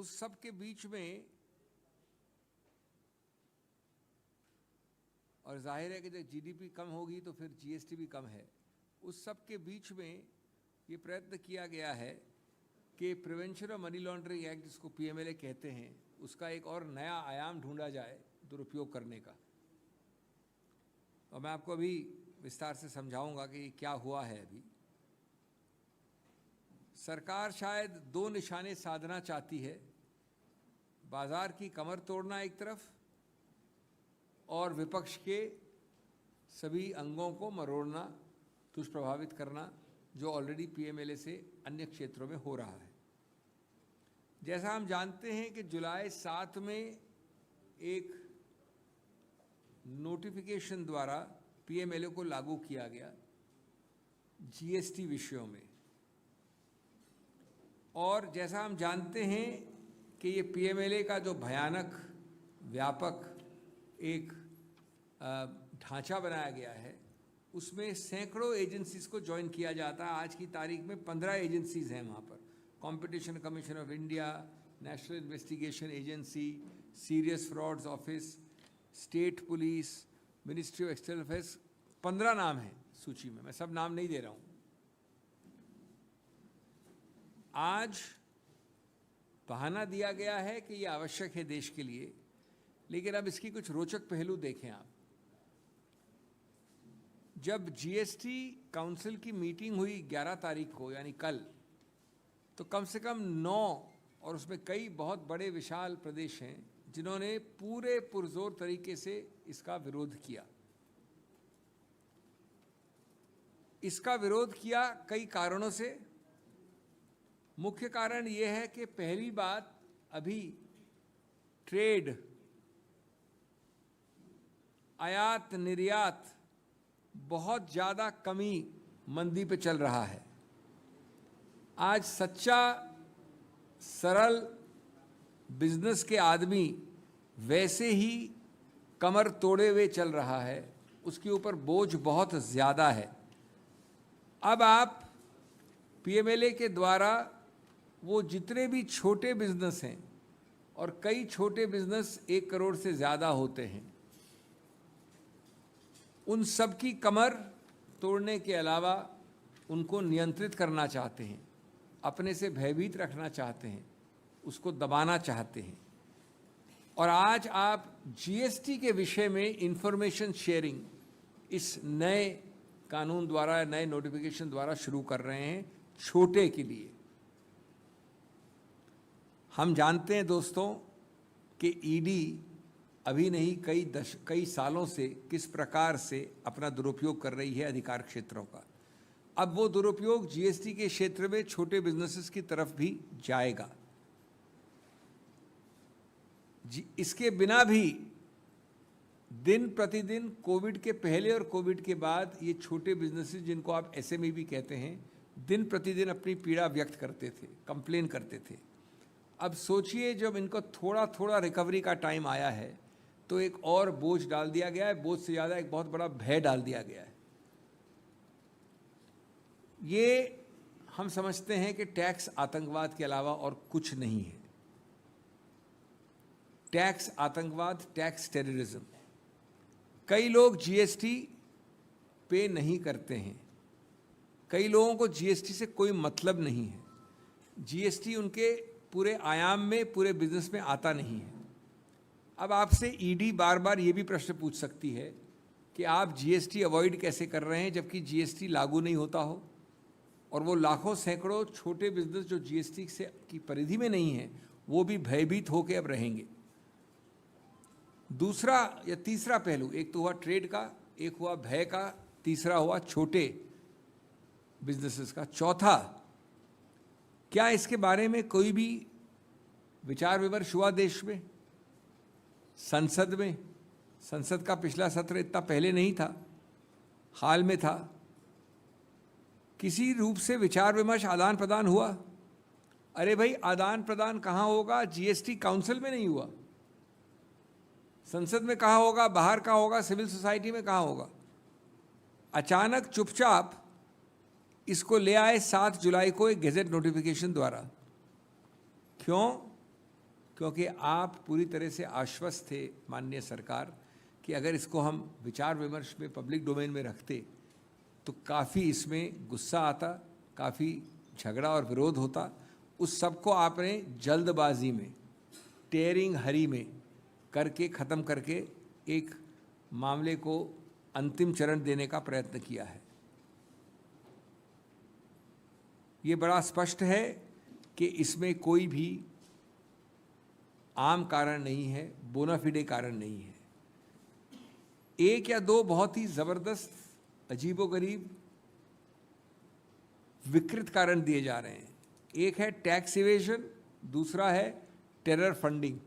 उस सब के बीच में, और जाहिर है कि जब जीडीपी कम होगी तो फिर जीएसटी भी कम है, उस सब के बीच में ये प्रयत्न किया गया है कि prevention of money laundering act, जिसको पीएमएलए कहते हैं, उसका एक और नया आयाम ढूंढा जाए दुरुपयोग करने का। और मैं आपको अभी विस्तार से समझाऊंगा कि क्या हुआ है। अभी सरकार शायद दो निशाने साधना चाहती है, बाजार की कमर तोड़ना एक तरफ और विपक्ष के सभी अंगों को मरोड़ना, दुष्प्रभावित करना, जो ऑलरेडी पीएमएलए से अन्य क्षेत्रों में हो रहा है। जैसा हम जानते हैं कि जुलाई 7 में एक नोटिफिकेशन द्वारा पीएमएलए को लागू किया गया जीएसटी विषयों में, और जैसा हम जानते हैं कि ये पीएमएलए का जो भयानक व्यापक एक ढांचा बनाया गया है, उसमें सैकड़ों एजेंसीज को ज्वाइन किया जाता है। आज की तारीख में 15 एजेंसीज हैं वहाँ पर। Competition commission of India, national investigation agency, serious frauds office, state police, ministry of external affairs, 15 नाम हैं सूची में, मैं सब नाम नहीं दे रहा हूँ। आज बहाना दिया गया है कि ये आवश्यक है देश के लिए, लेकिन अब इसकी कुछ रोचक पहलू देखें आप। जब जीएसटी काउंसिल की मीटिंग हुई 11 तारीख को, यानी कल, तो कम से कम 9, और उसमें कई बहुत बड़े विशाल प्रदेश हैं जिन्होंने पूरे पुरजोर तरीके से इसका विरोध किया। इसका विरोध किया कई कारणों से। मुख्य कारण यह है कि पहली बात, अभी ट्रेड, आयात निर्यात बहुत ज़्यादा कमी, मंदी पे चल रहा है। आज सच्चा सरल बिजनेस के आदमी वैसे ही कमर तोड़े हुए चल रहा है, उसके ऊपर बोझ बहुत ज़्यादा है। अब आप पीएमएलए के द्वारा वो जितने भी छोटे बिजनेस हैं, और कई छोटे बिजनेस 1 करोड़ से ज़्यादा होते हैं, उन सब की कमर तोड़ने के अलावा उनको नियंत्रित करना चाहते हैं, अपने से भयभीत रखना चाहते हैं, उसको दबाना चाहते हैं। और आज आप जीएसटी के विषय में इंफॉर्मेशन शेयरिंग इस नए कानून द्वारा, नए नोटिफिकेशन द्वारा शुरू कर रहे हैं छोटे के लिए। हम जानते हैं दोस्तों कि ईडी अभी नहीं, कई सालों से किस प्रकार से अपना दुरुपयोग कर रही है अधिकार क्षेत्रों का। अब वो दुरुपयोग जीएसटी के क्षेत्र में छोटे बिजनेसेस की तरफ भी जाएगा। इसके बिना भी दिन प्रतिदिन, कोविड के पहले और कोविड के बाद, ये छोटे बिजनेसेस जिनको आप एसएमई भी कहते हैं, दिन प्रतिदिन अपनी पीड़ा व्यक्त करते थे, कंप्लेन करते थे। अब सोचिए, जब इनको थोड़ा थोड़ा रिकवरी का टाइम आया है तो एक और बोझ डाल दिया गया है, बोझ से ज़्यादा एक बहुत बड़ा भय डाल दिया गया है। ये हम समझते हैं कि टैक्स आतंकवाद के अलावा और कुछ नहीं है। टैक्स आतंकवाद, टैक्स टेररिज्म। कई लोग जीएसटी पे नहीं करते हैं, कई लोगों को जीएसटी से कोई मतलब नहीं है, जीएसटी उनके पूरे आयाम में, पूरे बिजनेस में आता नहीं है। अब आपसे ईडी बार बार ये भी प्रश्न पूछ सकती है कि आप जीएसटी अवॉइड कैसे कर रहे हैं जबकि जीएसटी लागू नहीं होता हो, और वो लाखों सैकड़ों छोटे बिजनेस जो जीएसटी से की परिधि में नहीं है, वो भी भयभीत होकर अब रहेंगे। दूसरा या तीसरा पहलू, एक तो हुआ ट्रेड का, एक हुआ भय का, तीसरा हुआ छोटे बिजनेसेस का। चौथा, क्या इसके बारे में कोई भी विचार विमर्श हुआ देश में, संसद में? संसद का पिछला सत्र इतना पहले नहीं था, हाल में था। किसी रूप से विचार विमर्श, आदान प्रदान हुआ? अरे भाई, आदान प्रदान कहाँ होगा? जीएसटी काउंसिल में नहीं हुआ, संसद में कहाँ होगा, बाहर कहाँ होगा, सिविल सोसाइटी में कहाँ होगा? अचानक चुपचाप इसको ले आए 7 जुलाई को एक गैजेट नोटिफिकेशन द्वारा। क्यों? क्योंकि आप पूरी तरह से आश्वस्त थे माननीय सरकार कि अगर इसको हम विचार विमर्श में पब्लिक डोमेन में रखते तो काफ़ी इसमें गुस्सा आता, काफ़ी झगड़ा और विरोध होता। उस सब को आपने जल्दबाजी में, टेयरिंग हरी में करके ख़त्म करके एक मामले को अंतिम चरण देने का प्रयत्न किया है। ये बड़ा स्पष्ट है कि इसमें कोई भी आम कारण नहीं है, बोनाफिडे कारण नहीं है। एक या दो बहुत ही ज़बरदस्त, अजीबोगरीब, विकृत कारण दिए जा रहे हैं। एक है टैक्स इवेजन, दूसरा है टेरर फंडिंग।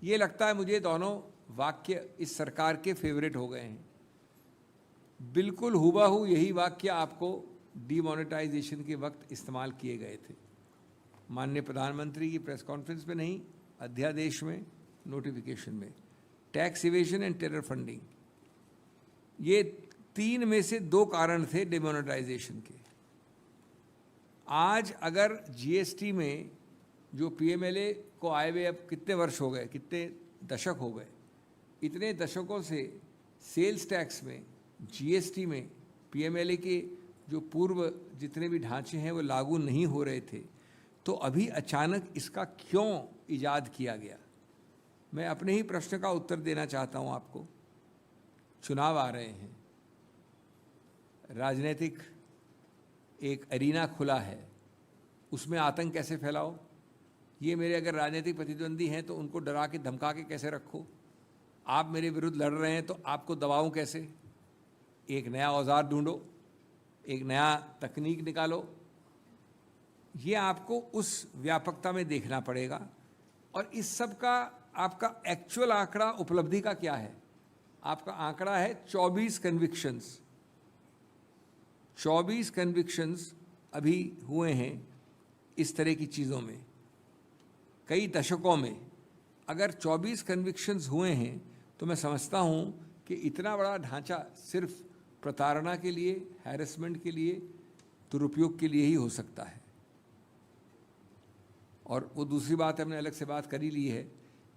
ये लगता है मुझे दोनों वाक्य इस सरकार के फेवरेट हो गए हैं। बिल्कुल हुबहू यही वाक्य आपको डीमोनेटाइजेशन के वक्त इस्तेमाल किए गए थे। माननीय प्रधानमंत्री की प्रेस कॉन्फ्रेंस में नहीं, अध्यादेश में, नोटिफिकेशन में। Tax evasion and terror funding, ये 3 में से 2 कारण थे डिमोनेटाइजेशन के। आज अगर जीएसटी में जो पीएमएलए को आए हुए अब कितने वर्ष हो गए, कितने दशक हो गए, इतने दशकों से सेल्स टैक्स में, जीएसटी में पीएमएलए के जो पूर्व जितने भी ढांचे हैं वो लागू नहीं हो रहे थे। तो अभी अचानक इसका क्यों इजाद किया गया? मैं अपने ही प्रश्न का उत्तर देना चाहता हूं आपको। चुनाव आ रहे हैं, राजनीतिक एक एरिना खुला है, उसमें आतंक कैसे फैलाओ? ये मेरे अगर राजनीतिक प्रतिद्वंदी हैं तो उनको डरा के धमका के कैसे रखो? आप मेरे विरुद्ध लड़ रहे हैं तो आपको दबाऊं कैसे? एक नया औजार ढूंढो, एक नया तकनीक निकालो। ये आपको उस व्यापकता में देखना पड़ेगा। और इस सब का आपका एक्चुअल आंकड़ा, उपलब्धि का क्या है? आपका आंकड़ा है 24 कन्विक्शंस। 24 कन्विक्शंस अभी हुए हैं इस तरह की चीज़ों में, कई दशकों में। अगर 24 कन्विक्शंस हुए हैं तो मैं समझता हूं कि इतना बड़ा ढांचा सिर्फ प्रताड़ना के लिए, हैरेसमेंट के लिए, दुरुपयोग के लिए ही हो सकता है। और वो दूसरी बात हमने अलग से बात कर ही ली है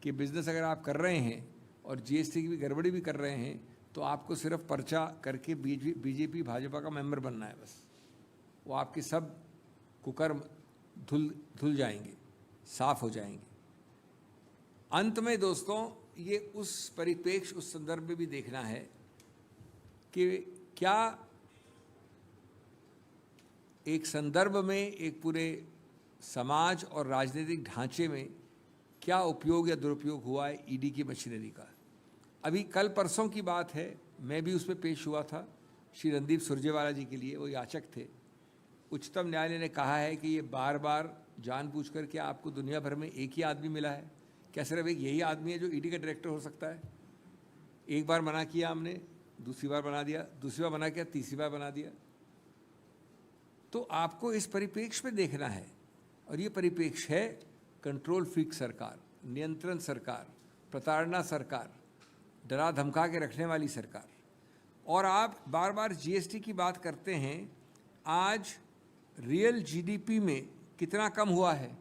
कि बिज़नेस अगर आप कर रहे हैं और जीएसटी की भी गड़बड़ी भी कर रहे हैं तो आपको सिर्फ पर्चा करके बीजेपी भाजपा का मेंबर बनना है बस। वो आपके सब कुकर्म धुल जाएंगे, साफ हो जाएंगे। अंत में दोस्तों, ये उस परिप्रेक्ष्य, उस संदर्भ में भी देखना है कि क्या एक संदर्भ में, एक पूरे समाज और राजनीतिक ढांचे में क्या उपयोग या दुरुपयोग हुआ है ईडी की मशीनरी का। अभी कल परसों की बात है, मैं भी उसमें पेश हुआ था श्री रणदीप सुरजेवाला जी के लिए, वो याचक थे। उच्चतम न्यायालय ने कहा है कि ये बार बार जानबूझकर क्या आपको दुनिया भर में एक ही आदमी मिला है? क्या सिर्फ एक यही आदमी है जो ईडी का डायरेक्टर हो सकता है? एक बार मना किया हमने, दूसरी बार बना दिया, दूसरी बार मना किया, तीसरी बार बना दिया। तो आपको इस परिप्रेक्ष्य में देखना है। और ये परिप्रेक्ष्य है कंट्रोल फ्रीक सरकार, नियंत्रण सरकार, प्रताड़ना सरकार, डरा धमका के रखने वाली सरकार। और आप बार बार जीएसटी की बात करते हैं। आज रियल जीडीपी में कितना कम हुआ है?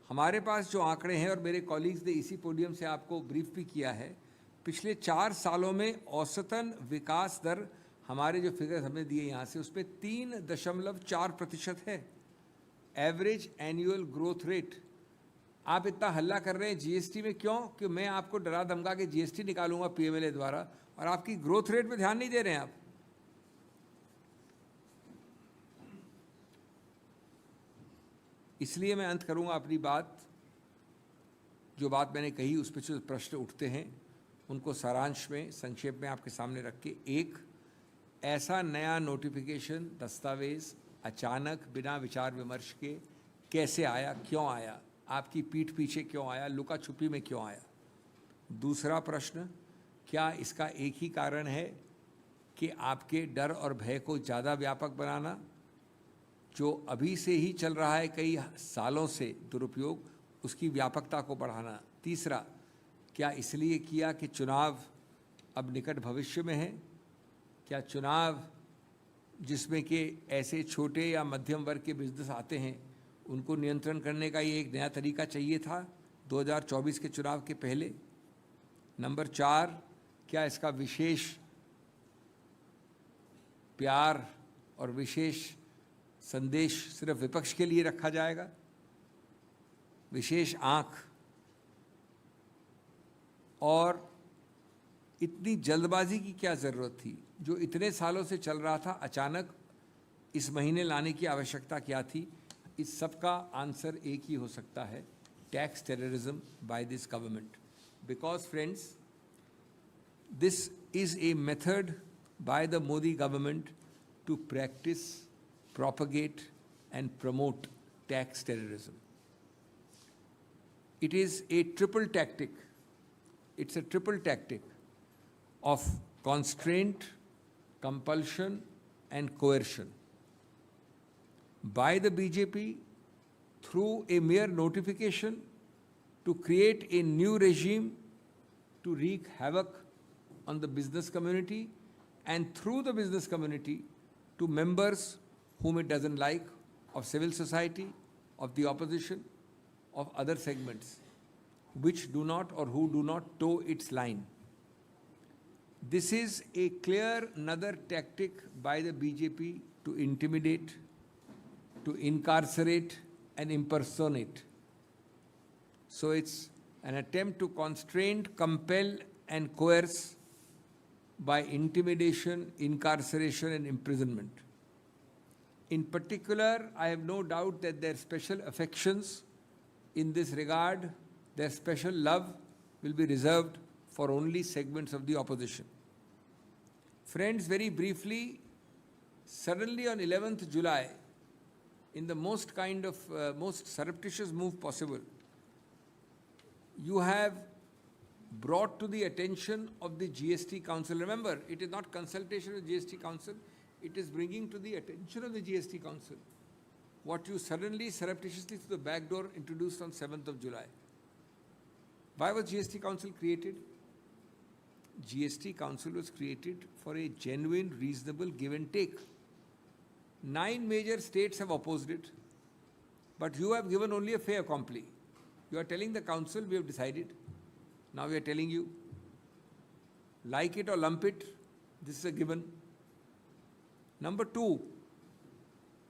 हमारे पास जो आंकड़े हैं, और मेरे कॉलीग्स ने इसी पोडियम से आपको ब्रीफ भी किया है, पिछले 4 सालों में औसतन विकास दर, हमारे जो फिगर्स हमने दिए यहाँ से, उस पर 3.4% है एवरेज एनुअल ग्रोथ रेट। आप इतना हल्ला कर रहे हैं जीएसटी में, क्यों? कि मैं आपको डरा धमका के जीएसटी निकालूंगा पीएमएलए द्वारा, और आपकी ग्रोथ रेट पे ध्यान नहीं दे रहे हैं आप। इसलिए मैं अंत करूंगा अपनी बात, जो बात मैंने कही उस पर जो प्रश्न उठते हैं उनको सारांश में, संक्षेप में आपके सामने रख के। एक, ऐसा नया नोटिफिकेशन, दस्तावेज अचानक बिना विचार विमर्श के कैसे आया, क्यों आया, आपकी पीठ पीछे क्यों आया, लुका छुपी में क्यों आया? दूसरा प्रश्न, क्या इसका एक ही कारण है कि आपके डर और भय को ज़्यादा व्यापक बनाना, जो अभी से ही चल रहा है कई सालों से दुरुपयोग, उसकी व्यापकता को बढ़ाना? तीसरा, क्या इसलिए किया कि चुनाव अब निकट भविष्य में है? क्या चुनाव जिसमें कि ऐसे छोटे या मध्यम वर्ग के बिजनेस आते हैं, उनको नियंत्रण करने का ये एक नया तरीका चाहिए था? 2024 के चुनाव के पहले। नंबर 4, क्या इसका विशेष प्यार और विशेष संदेश सिर्फ विपक्ष के लिए रखा जाएगा? विशेष आंख। और इतनी जल्दबाजी की क्या ज़रूरत थी? जो इतने सालों से चल रहा था, अचानक इस महीने लाने की आवश्यकता क्या थी? इस सब का आंसर एक ही हो सकता है, tax terrorism by this government. Because friends, this is a method by the Modi government to practise, propagate and promote tax terrorism. It is a triple tactic. It's a triple tactic of constraint, compulsion and coercion by the BJP through a mere notification to create a new regime to wreak havoc on the business community, and through the business community to members whom it doesn't like, of civil society, of the opposition, of other segments, which do not or who do not toe its line. This is a clear another tactic by the BJP to intimidate, to incarcerate and impersonate. So it's an attempt to constrain, compel and coerce by intimidation, incarceration and imprisonment. In particular, I have no doubt that their special affections in this regard, their special love will be reserved for only segments of the opposition. Friends, very briefly, suddenly on 11th July, in the most most surreptitious move possible, you have brought to the attention of the GST Council. Remember, it is not consultation with GST Council. It is bringing to the attention of the GST Council what you suddenly, surreptitiously through the back door introduced on 7th of July. Why was GST Council created? GST Council was created for a genuine, reasonable give and take. 9 major states have opposed it, but you have given only a fait accompli. You are telling the council, we have decided. Now we are telling you, like it or lump it, this is a given. Number 2,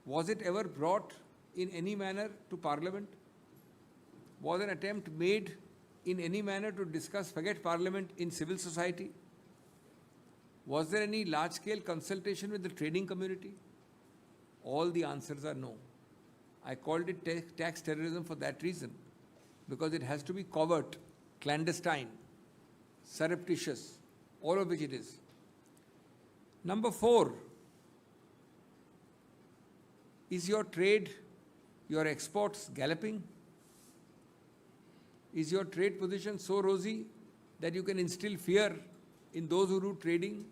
was it ever brought in any manner to Parliament? Was an attempt made in any manner to discuss, forget Parliament, in civil society? Was there any large-scale consultation with the trading community? All the answers are no. I called it tax terrorism for that reason, because it has to be covert, clandestine, surreptitious, all of which it is. Number 4, is your trade, your exports galloping? Is your trade position so rosy that you can instill fear in those who do trading?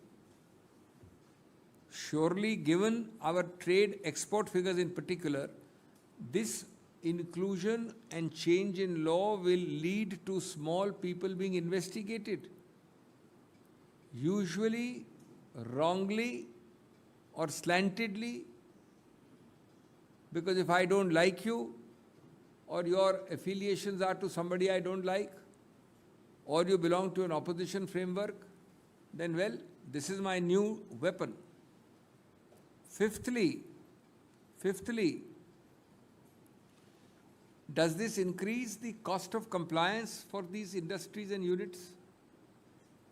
Surely, given our trade export figures in particular, this inclusion and change in law will lead to small people being investigated, usually wrongly or slantedly, because if I don't like you, or your affiliations are to somebody I don't like, or you belong to an opposition framework, then well, this is my new weapon. Fifthly, does this increase the cost of compliance for these industries and units?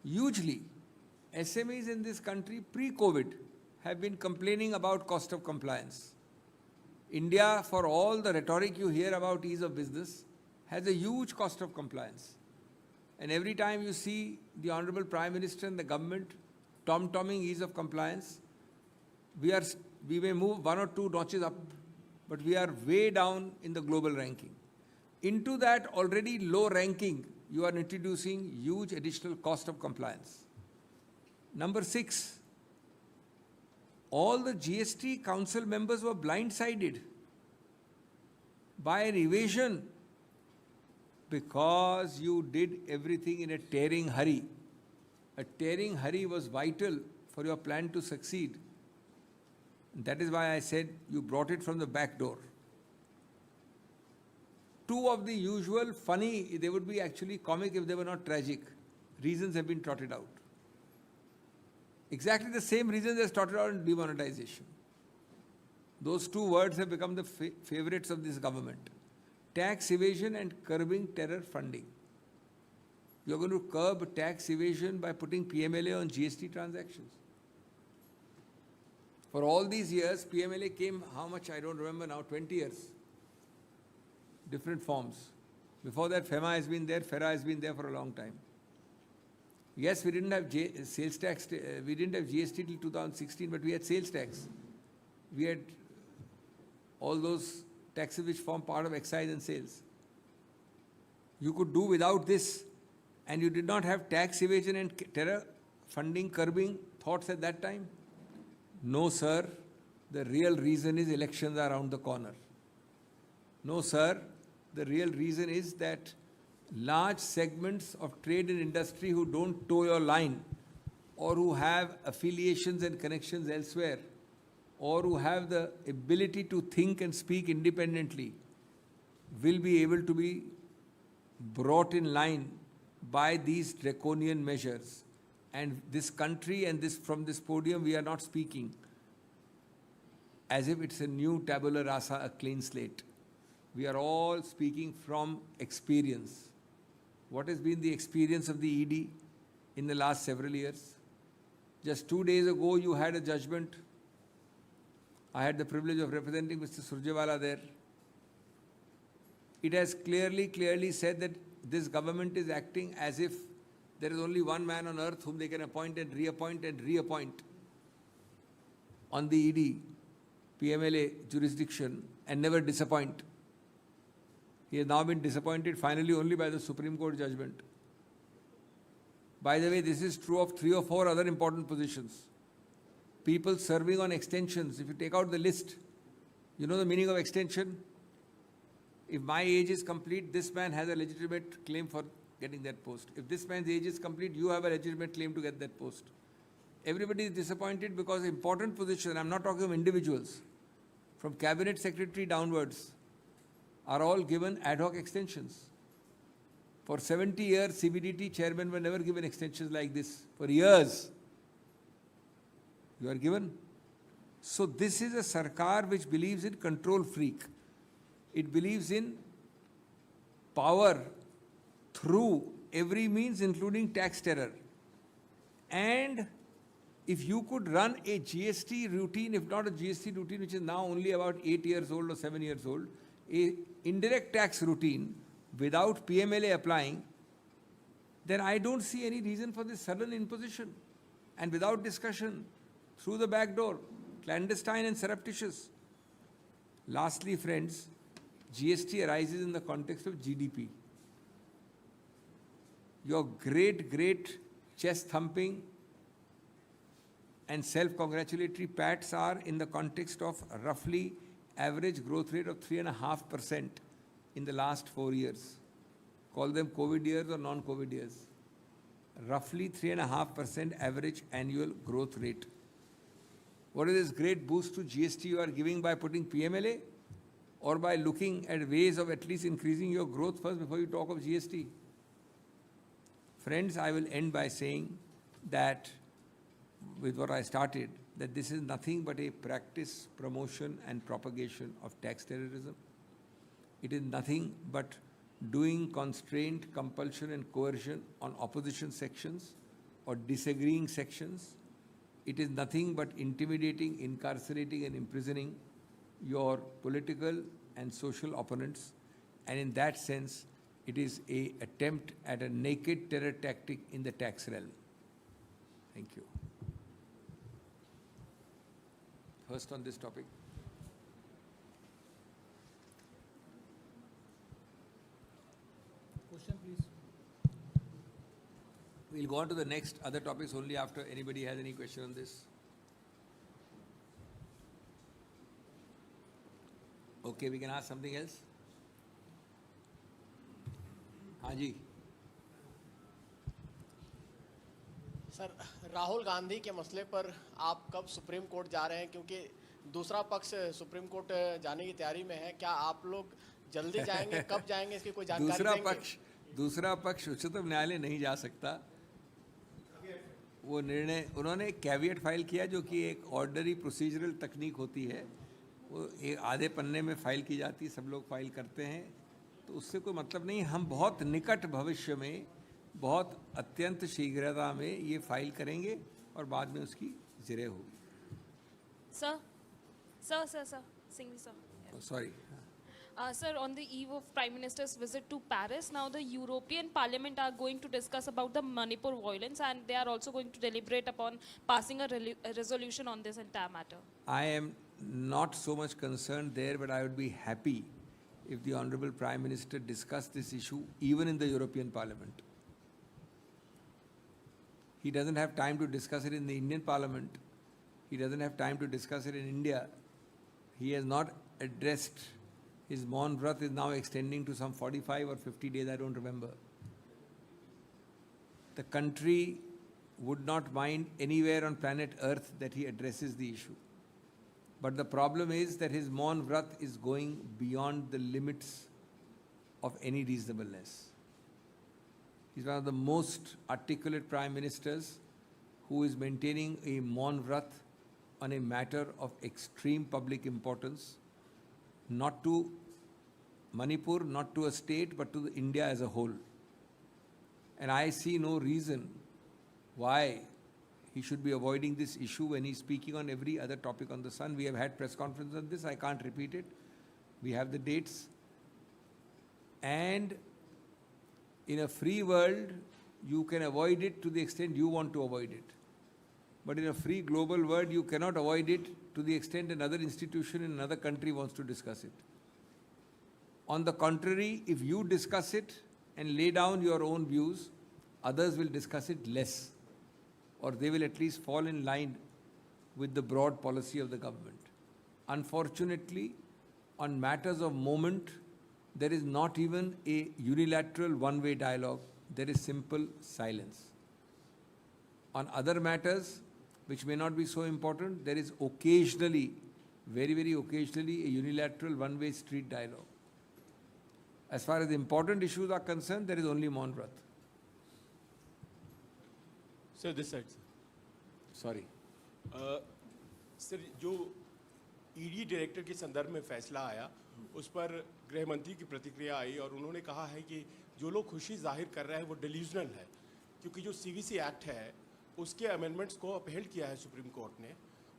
Hugely. SMEs in this country pre-COVID have been complaining about cost of compliance. India, for all the rhetoric you hear about ease of business, has a huge cost of compliance. And every time you see the Honorable Prime Minister and the government tom-tomming ease of compliance, we may move 1 or 2 notches up, but we are way down in the global ranking. Into that already low ranking, you are introducing huge additional cost of compliance. Number 6, all the GST Council members were blindsided by an evasion because you did everything in a tearing hurry. A tearing hurry was vital for your plan to succeed. And that is why I said you brought it from the back door. two of the usual funny, they would be actually comic if they were not tragic, reasons have been trotted out. Exactly the same reasons as trotted out in demonetization. Those two words have become the favorites of this government. Tax evasion and curbing terror funding. You're going to curb tax evasion by putting PMLA on GST transactions. For all these years, PMLA came, how much, I don't remember now, 20 years. Different forms. Before that, FEMA has been there, FERA has been there for a long time. Yes, we didn't have sales tax, we didn't have GST till 2016, but we had sales tax. We had all those taxes which form part of excise and sales. You could do without this, and you did not have tax evasion and terror funding curbing thoughts at that time? No, sir. The real reason is elections are around the corner. No, sir. The real reason is that large segments of trade and industry who don't toe your line, or who have affiliations and connections elsewhere, or who have the ability to think and speak independently, will be able to be brought in line by these draconian measures. And this country and this, from this podium, we are not speaking as if it's a new tabula rasa, a clean slate. We are all speaking from experience. What has been the experience of the ED in the last several years? Just 2 days ago, you had a judgment. I had the privilege of representing Mr. Surjewala there. It has clearly said that this government is acting as if there is only one man on earth whom they can appoint and reappoint on the ED, PMLA jurisdiction and never disappoint. He has now been disappointed finally only by the Supreme Court judgment. By the way, this is true of 3 or 4 other important positions. People serving on extensions, if you take out the list, you know the meaning of extension? If my age is complete, this man has a legitimate claim for getting that post. If this man's age is complete, you have a legitimate claim to get that post. Everybody is disappointed because important positions, I'm not talking of individuals, from cabinet secretary downwards, are all given ad hoc extensions. For 70 years, CBDT chairmen were never given extensions like this. For years, you are given. So this is a Sarkar which believes in control freak. It believes in power through every means, including tax terror. And if you could run a GST routine, if not a GST routine, which is now only about 8 years old or 7 years old, a indirect tax routine without PMLA applying, then I don't see any reason for this sudden imposition and without discussion, through the back door, clandestine and surreptitious. Lastly, friends, GST arises in the context of GDP. Your great chest thumping and self-congratulatory pats are in the context of roughly average growth rate of 3.5% in the last 4 years. Call them COVID years or non-COVID years. Roughly 3.5% average annual growth rate. What is this great boost to GST you are giving by putting PMLA, or by looking at ways of at least increasing your growth first before you talk of GST? Friends, I will end by saying that, with what I started, that this is nothing but a practice, promotion and propagation of tax terrorism. It is nothing but doing constraint, compulsion and coercion on opposition sections or disagreeing sections. It is nothing but intimidating, incarcerating and imprisoning your political and social opponents. And in that sense, it is an attempt at a naked terror tactic in the tax realm. Thank you. First on this topic. Question, please. We'll go on to the next other topics only after anybody has any question on this. Okay, we can ask something else. हाँ जी. Sir, Rahul Gandhi के मसले पर आप कब supreme court जा रहे हैं, क्योंकि दूसरा पक्ष सुप्रीम कोर्ट जाने की तैयारी में है? क्या आप लोग जल्दी जाएंगे, कब जाएंगे, इसकी कोई जानकारी देंगे? दूसरा पक्ष उच्चतम न्यायालय नहीं जा सकता। वो निर्णय उन्होंने कैविएट फाइल किया, जो कि एक ऑर्डनरी प्रोसीजरल तकनीक होती है, वो एक आधे पन्ने में फाइल की जाती है, सब लोग फाइल करते हैं, तो उससे कोई मतलब नहीं। हम बहुत निकट भविष्य में, बहुत अत्यंत शीघ्रता में ये फाइल करेंगे और बाद में उसकी जिरे होगी। Sir, Singhvi sir. Sorry Sir, on the eve of Prime Minister's visit to Paris, now the European Parliament are going to discuss about the Manipur violence, and they are also going to deliberate upon passing a resolution on this entire matter. I am not so much concerned there, but I would be happy if the Honorable Prime Minister discussed this issue even in the European Parliament. He doesn't have time to discuss it in the Indian Parliament. He doesn't have time to discuss it in India. He has not addressed. His Maun Vrat is now extending to some 45 or 50 days, I don't remember. The country would not mind anywhere on planet Earth that he addresses the issue. But the problem is that his Maun Vrat is going beyond the limits of any reasonableness. He's one of the most articulate prime ministers who is maintaining a Maun Vrat on a matter of extreme public importance, not to Manipur, not to a state, but to India as a whole. And I see no reason why he should be avoiding this issue when he's speaking on every other topic on the sun. We have had press conferences on this. I can't repeat it. We have the dates. And in a free world, you can avoid it to the extent you want to avoid it. But in a free global world, you cannot avoid it to the extent another institution in another country wants to discuss it. On the contrary, if you discuss it and lay down your own views, others will discuss it less, or they will at least fall in line with the broad policy of the government. Unfortunately, on matters of moment, there is not even a unilateral one-way dialogue. There is simple silence. On other matters, which may not be so important, there is occasionally, very, very occasionally, a unilateral one-way street dialogue. As far as important issues are concerned, there is only Maun Vrat. Sir, this side, sir. Sorry. Sir, जो ED director के संदर्भ में फैसला आया, उस पर गृह मंत्री की प्रतिक्रिया आई और उन्होंने कहा है कि जो लोग खुशी जाहिर कर रहे हैं वो डिल्यूजनल है, क्योंकि जो सीवीसी एक्ट है उसके अमेंडमेंट्स को अपहेल किया है सुप्रीम कोर्ट ने।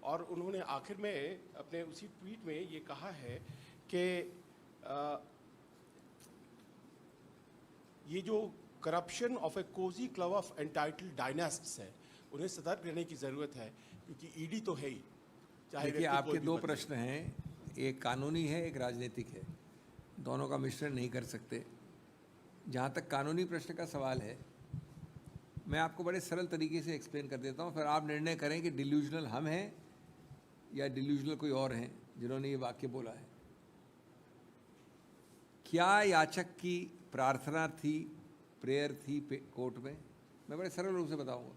और उन्होंने आखिर में अपने उसी ट्वीट में ये कहा है कि ये जो corruption of a cozy club of entitled dynasts है, उन्हें सतर्क रहने की ज़रूरत है, क्योंकि ईडी तो है ही। देखिए, आपके दो प्रश्न हैं, एक कानूनी है, एक राजनीतिक है, दोनों का मिश्रण नहीं कर सकते। जहाँ तक कानूनी प्रश्न का सवाल है, मैं आपको बड़े सरल तरीके से एक्सप्लेन कर देता हूँ, फिर आप निर्णय करें कि डिल्यूजनल हम हैं या डिल्यूजनल कोई और हैं जिन्होंने ये वाक्य बोला है। क्या याचक की प्रार्थना थी, प्रेयर थी कोर्ट में? मैं बड़े सरल रूप से बताऊंगा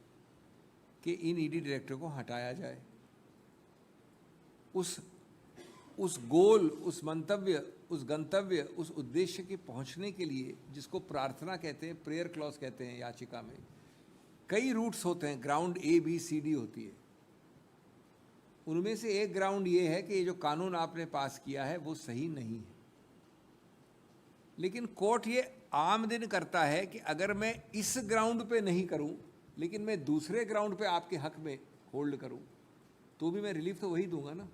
कि इन ईडी डायरेक्टर को हटाया जाए। उस गोल, उस मंतव्य, उस गंतव्य, उस उद्देश्य के पहुंचने के लिए, जिसको प्रार्थना कहते हैं, प्रेयर क्लॉज कहते हैं याचिका में, कई रूट्स होते हैं, ground A B C D होती है। उनमें से एक ग्राउंड ये है कि ये जो कानून आपने पास किया है वो सही नहीं है। लेकिन कोर्ट ये आम दिन करता है कि अगर मैं इस ग्राउंड पे नहीं करूं, लेकिन मैं दूसरे ग्राउंड पे आपके हक में होल्ड करूं, तो भी मैं रिलीफ तो वही दूंगा ना।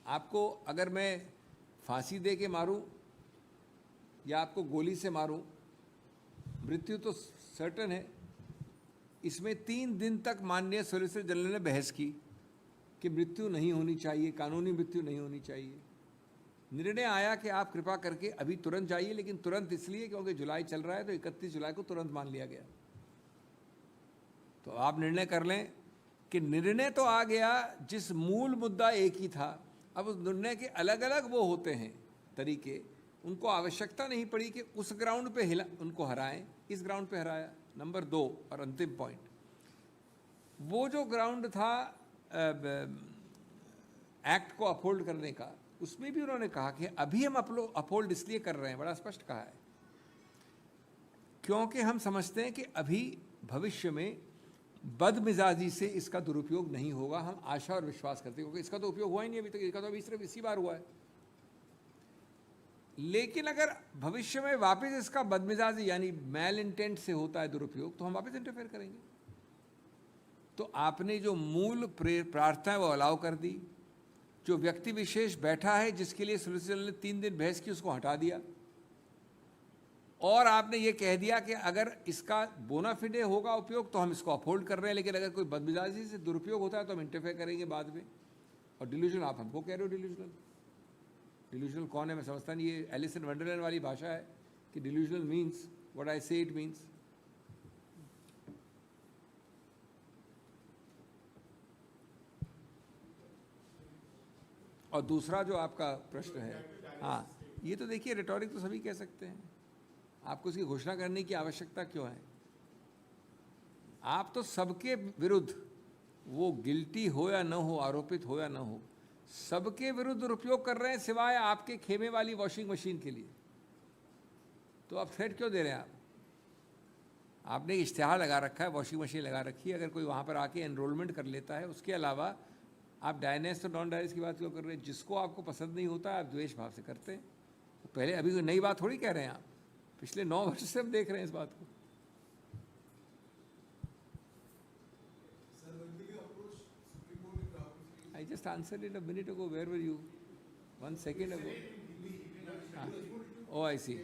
आपको अगर मैं फांसी दे के मारूं या आपको गोली से मारूं, मृत्यु तो सर्टन है। इसमें 3 दिन तक माननीय सॉलिसिटर जनरल ने बहस की कि मृत्यु नहीं होनी चाहिए, कानूनी मृत्यु नहीं होनी चाहिए। निर्णय आया कि आप कृपा करके अभी तुरंत जाइए, लेकिन तुरंत इसलिए क्योंकि जुलाई चल रहा है, तो 31 जुलाई को तुरंत मान लिया गया। तो आप निर्णय कर लें कि निर्णय तो आ गया, जिस मूल मुद्दा एक ही था। अब उस निर्णय के अलग अलग वो होते हैं तरीके, उनको आवश्यकता नहीं पड़ी कि उस ग्राउंड पे उनको हराएं, इस ग्राउंड पे हराया। नंबर 2 और अंतिम पॉइंट, वो जो ग्राउंड था एक्ट को अपहोल्ड करने का, उसमें भी उन्होंने कहा कि अभी हम अपहोल्ड इसलिए कर रहे हैं, बड़ा स्पष्ट कहा है, क्योंकि हम समझते हैं कि अभी भविष्य में बदमिजाजी से इसका दुरुपयोग नहीं होगा। हम आशा और विश्वास करते हैं, क्योंकि इसका तो उपयोग हुआ ही नहीं अभी तक, इसका तो अभी सिर्फ इसी बार हुआ है। लेकिन अगर भविष्य में वापस इसका बदमिजाजी यानी मैल इंटेंट से होता है दुरुपयोग, तो हम वापस इंटरफेयर करेंगे। तो आपने जो मूल प्रार्थना है वो अलाउ कर दी। जो व्यक्ति विशेष बैठा है जिसके लिए सोलिसिटर जनरल ने 3 दिन बहस की, उसको हटा दिया। और आपने ये कह दिया कि अगर इसका बोनाफिडे होगा उपयोग तो हम इसको अपहोल्ड कर रहे हैं, लेकिन अगर कोई बदमिजाजी से दुरुपयोग होता है तो हम इंटरफेयर करेंगे बाद में। और डिल्यूजनल आप हमको कह रहे हो डिल्यूजनल। डिल्यूजनल कौन है? मैं समझता नहीं, ये एलिस इन वंडरलैंड वाली भाषा है कि डिल्यूजनल मीन्स व्हाट आई से इट मीन्स। और दूसरा जो आपका प्रश्न है, हाँ, ये तो देखिए रिटॉरिक तो सभी कह सकते हैं, आपको इसकी घोषणा करने की आवश्यकता क्यों है? आप तो सबके विरुद्ध, वो गिल्टी हो या न हो, आरोपित हो या न हो, सबके विरुद्ध दुरुपयोग कर रहे हैं सिवाय आपके खेमे वाली वॉशिंग मशीन के लिए। तो आप थ्रेट क्यों दे रहे हैं? आपने इश्तिहार लगा रखा है, वॉशिंग मशीन लगा रखी है, अगर कोई वहाँ पर आके एनरोलमेंट कर लेता है, उसके अलावा आप डायनेस और नॉन डायनेस की बात क्यों कर रहे हैं? जिसको आपको पसंद नहीं होता आप द्वेष भाव से करते हैं। तो पहले अभी कोई नई बात थोड़ी कह रहे हैं आप, पिछले 9 वर्ष से हम देख रहे हैं इस बात को। I just answered it a minute ago. Where were you? 1 second ago. Oh, I see.